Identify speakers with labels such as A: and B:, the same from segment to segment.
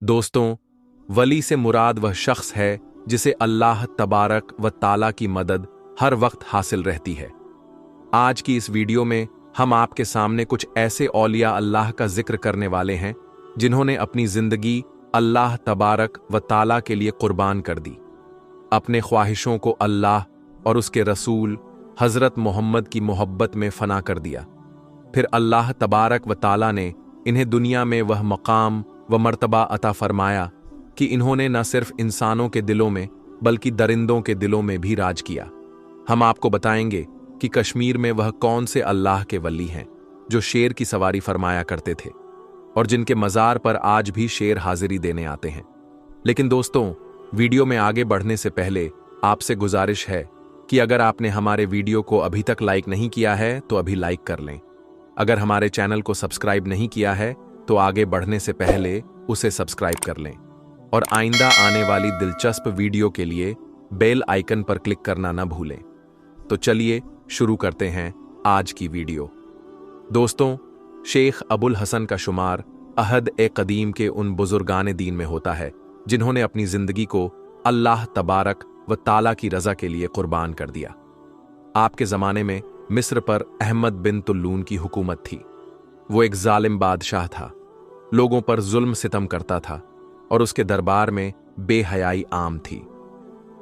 A: दोस्तों, वली से मुराद वह शख्स है जिसे अल्लाह तबारक व ताला की मदद हर वक्त हासिल रहती है। आज की इस वीडियो में हम आपके सामने कुछ ऐसे औलिया अल्लाह का जिक्र करने वाले हैं जिन्होंने अपनी जिंदगी अल्लाह तबारक व ताला के लिए कुर्बान कर दी। अपने ख्वाहिशों को अल्लाह और उसके रसूल हज़रत मोहम्मद की मोहब्बत में फना कर दिया। फिर अल्लाह तबारक व ताला ने इन्हें दुनिया में वह मकाम व मर्तबा अता फरमाया कि इन्होंने न सिर्फ इंसानों के दिलों में बल्कि दरिंदों के दिलों में भी राज किया। हम आपको बताएंगे कि कश्मीर में वह कौन से अल्लाह के वली हैं जो शेर की सवारी फरमाया करते थे और जिनके मज़ार पर आज भी शेर हाजिरी देने आते हैं। लेकिन दोस्तों, वीडियो में आगे बढ़ने से पहले आपसे गुजारिश है कि अगर आपने हमारे वीडियो को अभी तक लाइक नहीं किया है तो अभी लाइक कर लें। अगर हमारे चैनल को सब्सक्राइब नहीं किया है तो आगे बढ़ने से पहले उसे सब्सक्राइब कर लें और आइंदा आने वाली दिलचस्प वीडियो के लिए बेल आइकन पर क्लिक करना न भूलें। तो चलिए शुरू करते हैं आज की वीडियो। दोस्तों, शेख अबुल हसन का शुमार अहद ए कदीम के उन बुजुर्गान दीन में होता है जिन्होंने अपनी जिंदगी को अल्लाह तबारक व ताला की रजा के लिए कुर्बान कर दिया। आपके ज़माने में मिस्र पर अहमद बिन तुल्लून की हुकूमत थी। वो एक जालिम बादशाह था, लोगों पर जुल्म सितम करता था और उसके दरबार में बेहयाई आम थी।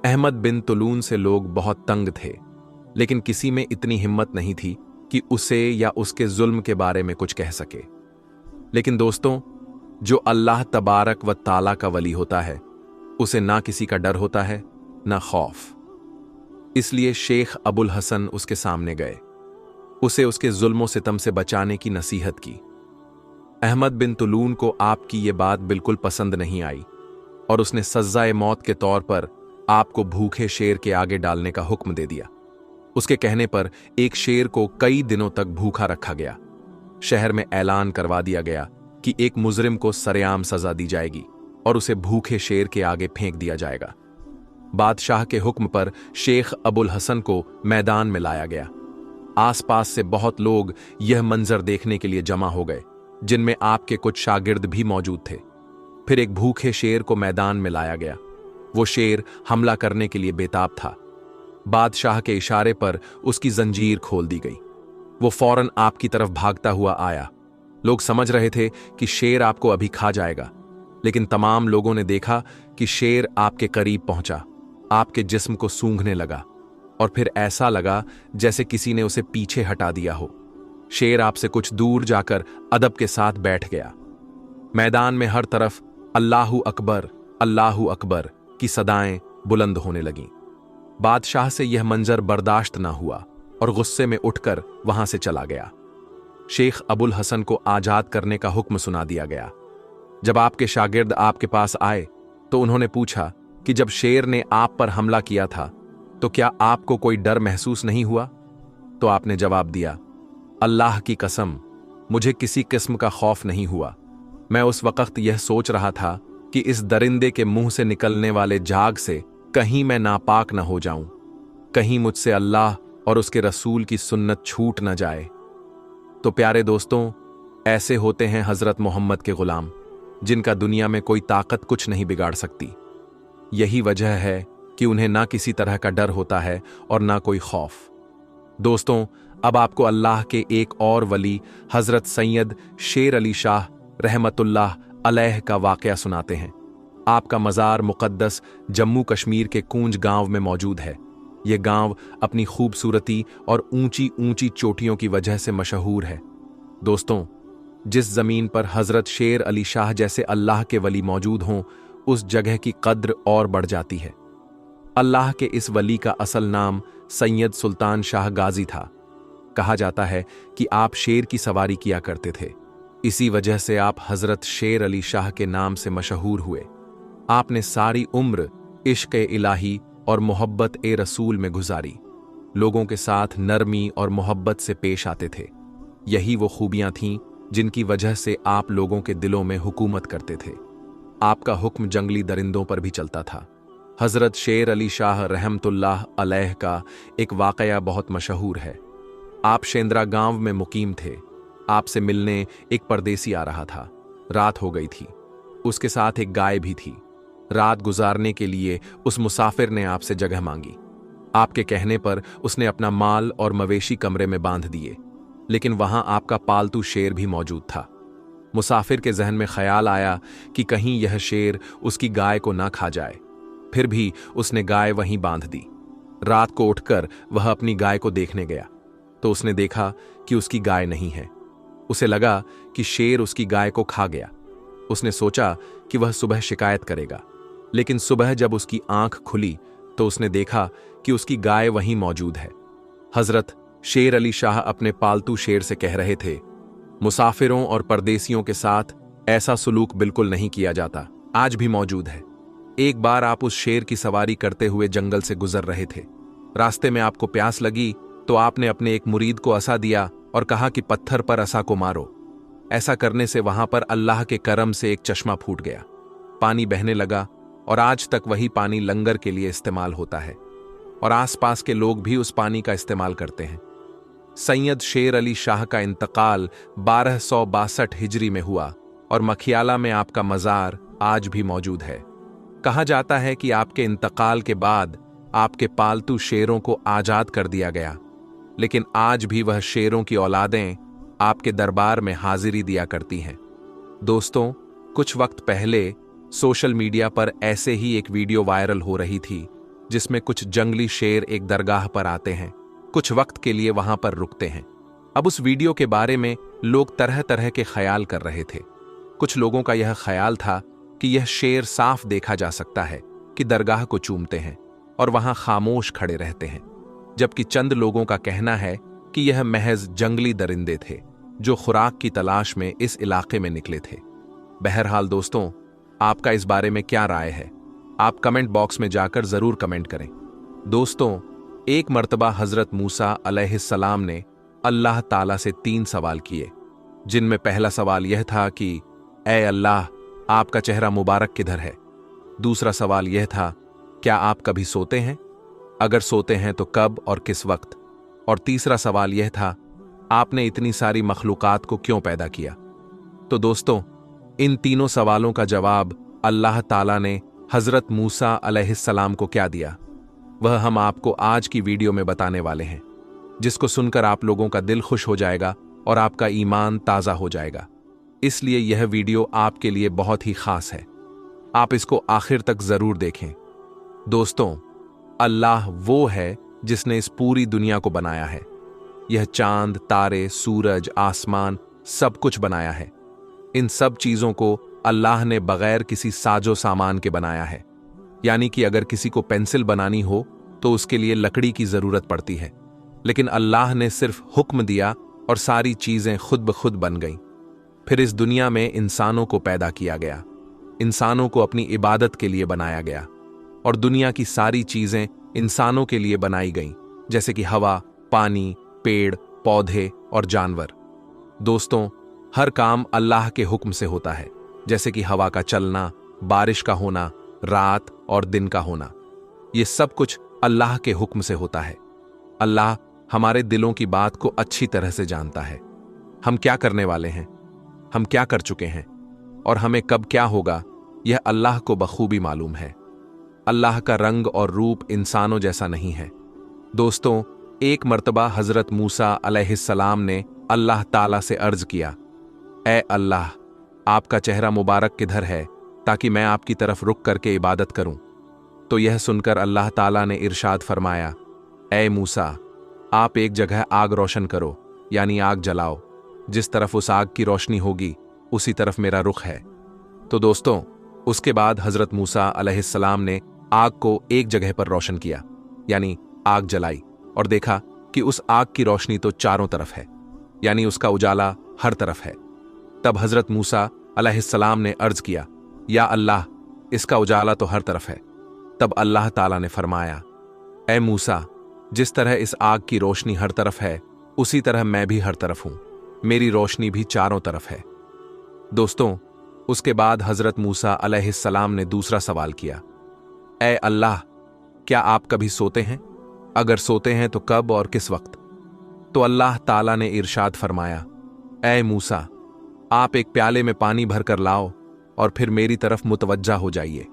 A: अहमद बिन तुलून से लोग बहुत तंग थे, लेकिन किसी में इतनी हिम्मत नहीं थी कि उसे या उसके जुल्म के बारे में कुछ कह सके। लेकिन दोस्तों, जो अल्लाह तबारक व ताला का वली होता है उसे ना किसी का डर होता है ना खौफ। इसलिए शेख अबुल हसन उसके सामने गए, उसे उसके जुल्मों सितम से बचाने की नसीहत की। अहमद बिन तुलून को आपकी ये बात बिल्कुल पसंद नहीं आई और उसने सज़्ज़ाए मौत के तौर पर आपको भूखे शेर के आगे डालने का हुक्म दे दिया। उसके कहने पर एक शेर को कई दिनों तक भूखा रखा गया। शहर में ऐलान करवा दिया गया कि एक मुजरिम को सरेआम सजा दी जाएगी और उसे भूखे शेर के आगे फेंक दिया जाएगा। बादशाह के हुक्म पर शेख अबुल हसन को मैदान में लाया गया। आसपास से बहुत लोग यह मंजर देखने के लिए जमा हो गए, जिनमें आपके कुछ शागिर्द भी मौजूद थे। फिर एक भूखे शेर को मैदान में लाया गया। वो शेर हमला करने के लिए बेताब था। बादशाह के इशारे पर उसकी जंजीर खोल दी गई। वो फौरन आपकी तरफ भागता हुआ आया। लोग समझ रहे थे कि शेर आपको अभी खा जाएगा, लेकिन तमाम लोगों ने देखा कि शेर आपके करीब पहुंचा, आपके जिस्म को सूंघने लगा और फिर ऐसा लगा जैसे किसी ने उसे पीछे हटा दिया हो। शेर आपसे कुछ दूर जाकर अदब के साथ बैठ गया। मैदान में हर तरफ अल्लाहु अकबर की सदाएं बुलंद होने लगीं। बादशाह से यह मंजर बर्दाश्त ना हुआ और गुस्से में उठकर वहां से चला गया। शेख अबुल हसन को आजाद करने का हुक्म सुना दिया गया। जब आपके शागिर्द आपके पास आए तो उन्होंने पूछा कि जब शेर ने आप पर हमला किया था तो क्या आपको कोई डर महसूस नहीं हुआ? तो आपने जवाब दिया, अल्लाह की कसम, मुझे किसी किस्म का खौफ नहीं हुआ। मैं उस वक्त यह सोच रहा था कि इस दरिंदे के मुंह से निकलने वाले झाग से कहीं मैं नापाक न हो जाऊं, कहीं मुझसे अल्लाह और उसके रसूल की सुन्नत छूट न जाए। तो प्यारे दोस्तों, ऐसे होते हैं हजरत मोहम्मद के गुलाम, जिनका दुनिया में कोई ताकत कुछ नहीं बिगाड़ सकती। यही वजह है कि उन्हें ना किसी तरह का डर होता है और ना कोई खौफ। दोस्तों, अब आपको अल्लाह के एक और वली हजरत सैयद शेर अली शाह रहमतुल्लाह अलैह का वाकया सुनाते हैं। आपका मज़ार मुक़द्दस जम्मू कश्मीर के कूंज गांव में मौजूद है। यह गांव अपनी खूबसूरती और ऊंची ऊंची चोटियों की वजह से मशहूर है। दोस्तों, जिस ज़मीन पर हजरत शेर अली शाह जैसे अल्लाह के वली मौजूद हों, उस जगह की कद्र और बढ़ जाती है। अल्लाह के इस वली का असल नाम सैयद सुल्तान शाह गाजी था। कहा जाता है कि आप शेर की सवारी किया करते थे। इसी वजह से आप हजरत शेर अली शाह के नाम से मशहूर हुए। आपने सारी उम्र इश्क इलाही और मोहब्बत ए रसूल में गुजारी। लोगों के साथ नरमी और मोहब्बत से पेश आते थे। यही वो खूबियां थीं जिनकी वजह से आप लोगों के दिलों में हुकूमत करते थे। आपका हुक्म जंगली दरिंदों पर भी चलता था। हजरत शेर अली शाह रहमतुल्लाह अलैह का एक वाकया बहुत मशहूर है। आप शेंद्रा गांव में मुकीम थे। आपसे मिलने एक परदेसी आ रहा था। रात हो गई थी। उसके साथ एक गाय भी थी। रात गुजारने के लिए उस मुसाफिर ने आपसे जगह मांगी। आपके कहने पर उसने अपना माल और मवेशी कमरे में बांध दिए, लेकिन वहां आपका पालतू शेर भी मौजूद था। मुसाफिर के जहन में ख्याल आया कि कहीं यह शेर उसकी गाय को ना खा जाए। फिर भी उसने गाय वहीं बांध दी। रात को उठकर वह अपनी गाय को देखने गया तो उसने देखा कि उसकी गाय नहीं है। उसे लगा कि शेर उसकी गाय को खा गया। उसने सोचा कि वह सुबह शिकायत करेगा, लेकिन सुबह जब उसकी आंख खुली तो उसने देखा कि उसकी गाय वहीं मौजूद है। हजरत शेर अली शाह अपने पालतू शेर से कह रहे थे, मुसाफिरों और परदेसियों के साथ ऐसा सुलूक बिल्कुल नहीं किया जाता, आज भी मौजूद है। एक बार आप उस शेर की सवारी करते हुए जंगल से गुजर रहे थे। रास्ते में आपको प्यास लगी तो आपने अपने एक मुरीद को असा दिया और कहा कि पत्थर पर असा को मारो। ऐसा करने से वहां पर अल्लाह के करम से एक चश्मा फूट गया, पानी बहने लगा और आज तक वही पानी लंगर के लिए इस्तेमाल होता है और आसपास के लोग भी उस पानी का इस्तेमाल करते हैं। सैयद शेर अली शाह का इंतकाल 1262 हिजरी में हुआ और मखियाला में आपका मज़ार आज भी मौजूद है। कहा जाता है कि आपके इंतकाल के बाद आपके पालतू शेरों को आजाद कर दिया गया, लेकिन आज भी वह शेरों की औलादें आपके दरबार में हाजिरी दिया करती हैं। दोस्तों, कुछ वक्त पहले सोशल मीडिया पर ऐसे ही एक वीडियो वायरल हो रही थी जिसमें कुछ जंगली शेर एक दरगाह पर आते हैं, कुछ वक्त के लिए वहां पर रुकते हैं। अब उस वीडियो के बारे में लोग तरह तरह के ख्याल कर रहे थे। कुछ लोगों का यह ख्याल था कि यह शेर साफ देखा जा सकता है कि दरगाह को चूमते हैं और वहां खामोश खड़े रहते हैं, जबकि चंद लोगों का कहना है कि यह महज जंगली दरिंदे थे जो खुराक की तलाश में इस इलाके में निकले थे। बहरहाल दोस्तों, आपका इस बारे में क्या राय है? आप कमेंट बॉक्स में जाकर जरूर कमेंट करें। दोस्तों, एक मर्तबा हजरत मूसा अलैहिस्सलाम ने अल्लाह ताला से 3 सवाल किए, जिनमें पहला सवाल यह था कि ऐ अल्लाह, आपका चेहरा मुबारक किधर है? दूसरा सवाल यह था, क्या आप कभी सोते हैं? अगर सोते हैं तो कब और किस वक्त? और तीसरा सवाल यह था, आपने इतनी सारी मखलूकात को क्यों पैदा किया? तो दोस्तों, इन तीनों सवालों का जवाब अल्लाह ताला ने हजरत मूसा अलैहिस्सलाम को क्या दिया, वह हम आपको आज की वीडियो में बताने वाले हैं, जिसको सुनकर आप लोगों का दिल खुश हो जाएगा और आपका ईमान ताज़ा हो जाएगा। इसलिए यह वीडियो आपके लिए बहुत ही खास है। आप इसको आखिर तक जरूर देखें। दोस्तों, अल्लाह वो है जिसने इस पूरी दुनिया को बनाया है। यह चांद, तारे, सूरज, आसमान सब कुछ बनाया है। इन सब चीजों को अल्लाह ने बगैर किसी साजो सामान के बनाया है। यानी कि अगर किसी को पेंसिल बनानी हो तो उसके लिए लकड़ी की जरूरत पड़ती है, लेकिन अल्लाह ने सिर्फ हुक्म दिया और सारी चीजें खुद ब खुद बन गईं। फिर इस दुनिया में इंसानों को पैदा किया गया, इंसानों को अपनी इबादत के लिए बनाया गया और दुनिया की सारी चीजें इंसानों के लिए बनाई गईं, जैसे कि हवा, पानी, पेड़, पौधे और जानवर। दोस्तों, हर काम अल्लाह के हुक्म से होता है, जैसे कि हवा का चलना, बारिश का होना, रात और दिन का होना। ये सब कुछ अल्लाह के हुक्म से होता है। अल्लाह हमारे दिलों की बात को अच्छी तरह से जानता है। हम क्या करने वाले हैं, हम क्या कर चुके हैं और हमें कब क्या होगा, यह अल्लाह को बखूबी मालूम है। अल्लाह का रंग और रूप इंसानों जैसा नहीं है। दोस्तों, एक मर्तबा हजरत मूसा अलैहिस्सलाम ने अल्लाह ताला से अर्ज किया, ऐ अल्लाह, आपका चेहरा मुबारक किधर है ताकि मैं आपकी तरफ रुक करके इबादत करूं? तो यह सुनकर अल्लाह ताला ने इरशाद फरमाया, ऐ मूसा, आप एक जगह आग रोशन करो, यानी आग जलाओ। जिस तरफ उस आग की रोशनी होगी उसी तरफ मेरा रुख है। तो दोस्तों, उसके बाद हजरत मूसा अलैहिस्सलाम ने आग को एक जगह पर रोशन किया, यानी आग जलाई, और देखा कि उस आग की रोशनी तो चारों तरफ है, यानी उसका उजाला हर तरफ है। तब हजरत मूसा अलैहिस्सलाम ने अर्ज किया, या अल्लाह, इसका उजाला तो हर तरफ है। तब अल्लाह ताला ने फरमाया, ऐ मूसा, जिस तरह इस आग की रोशनी हर तरफ है उसी तरह मैं भी हर तरफ हूं, मेरी रोशनी भी चारों तरफ है। दोस्तों, उसके बाद हजरत मूसा अलैहिस्सलाम ने दूसरा सवाल किया, ऐ अल्लाह, क्या आप कभी सोते हैं? अगर सोते हैं तो कब और किस वक्त? तो अल्लाह ताला ने इरशाद फरमाया, ऐ मूसा, आप एक प्याले में पानी भर कर लाओ और फिर मेरी तरफ मुतवज्जा हो जाइए।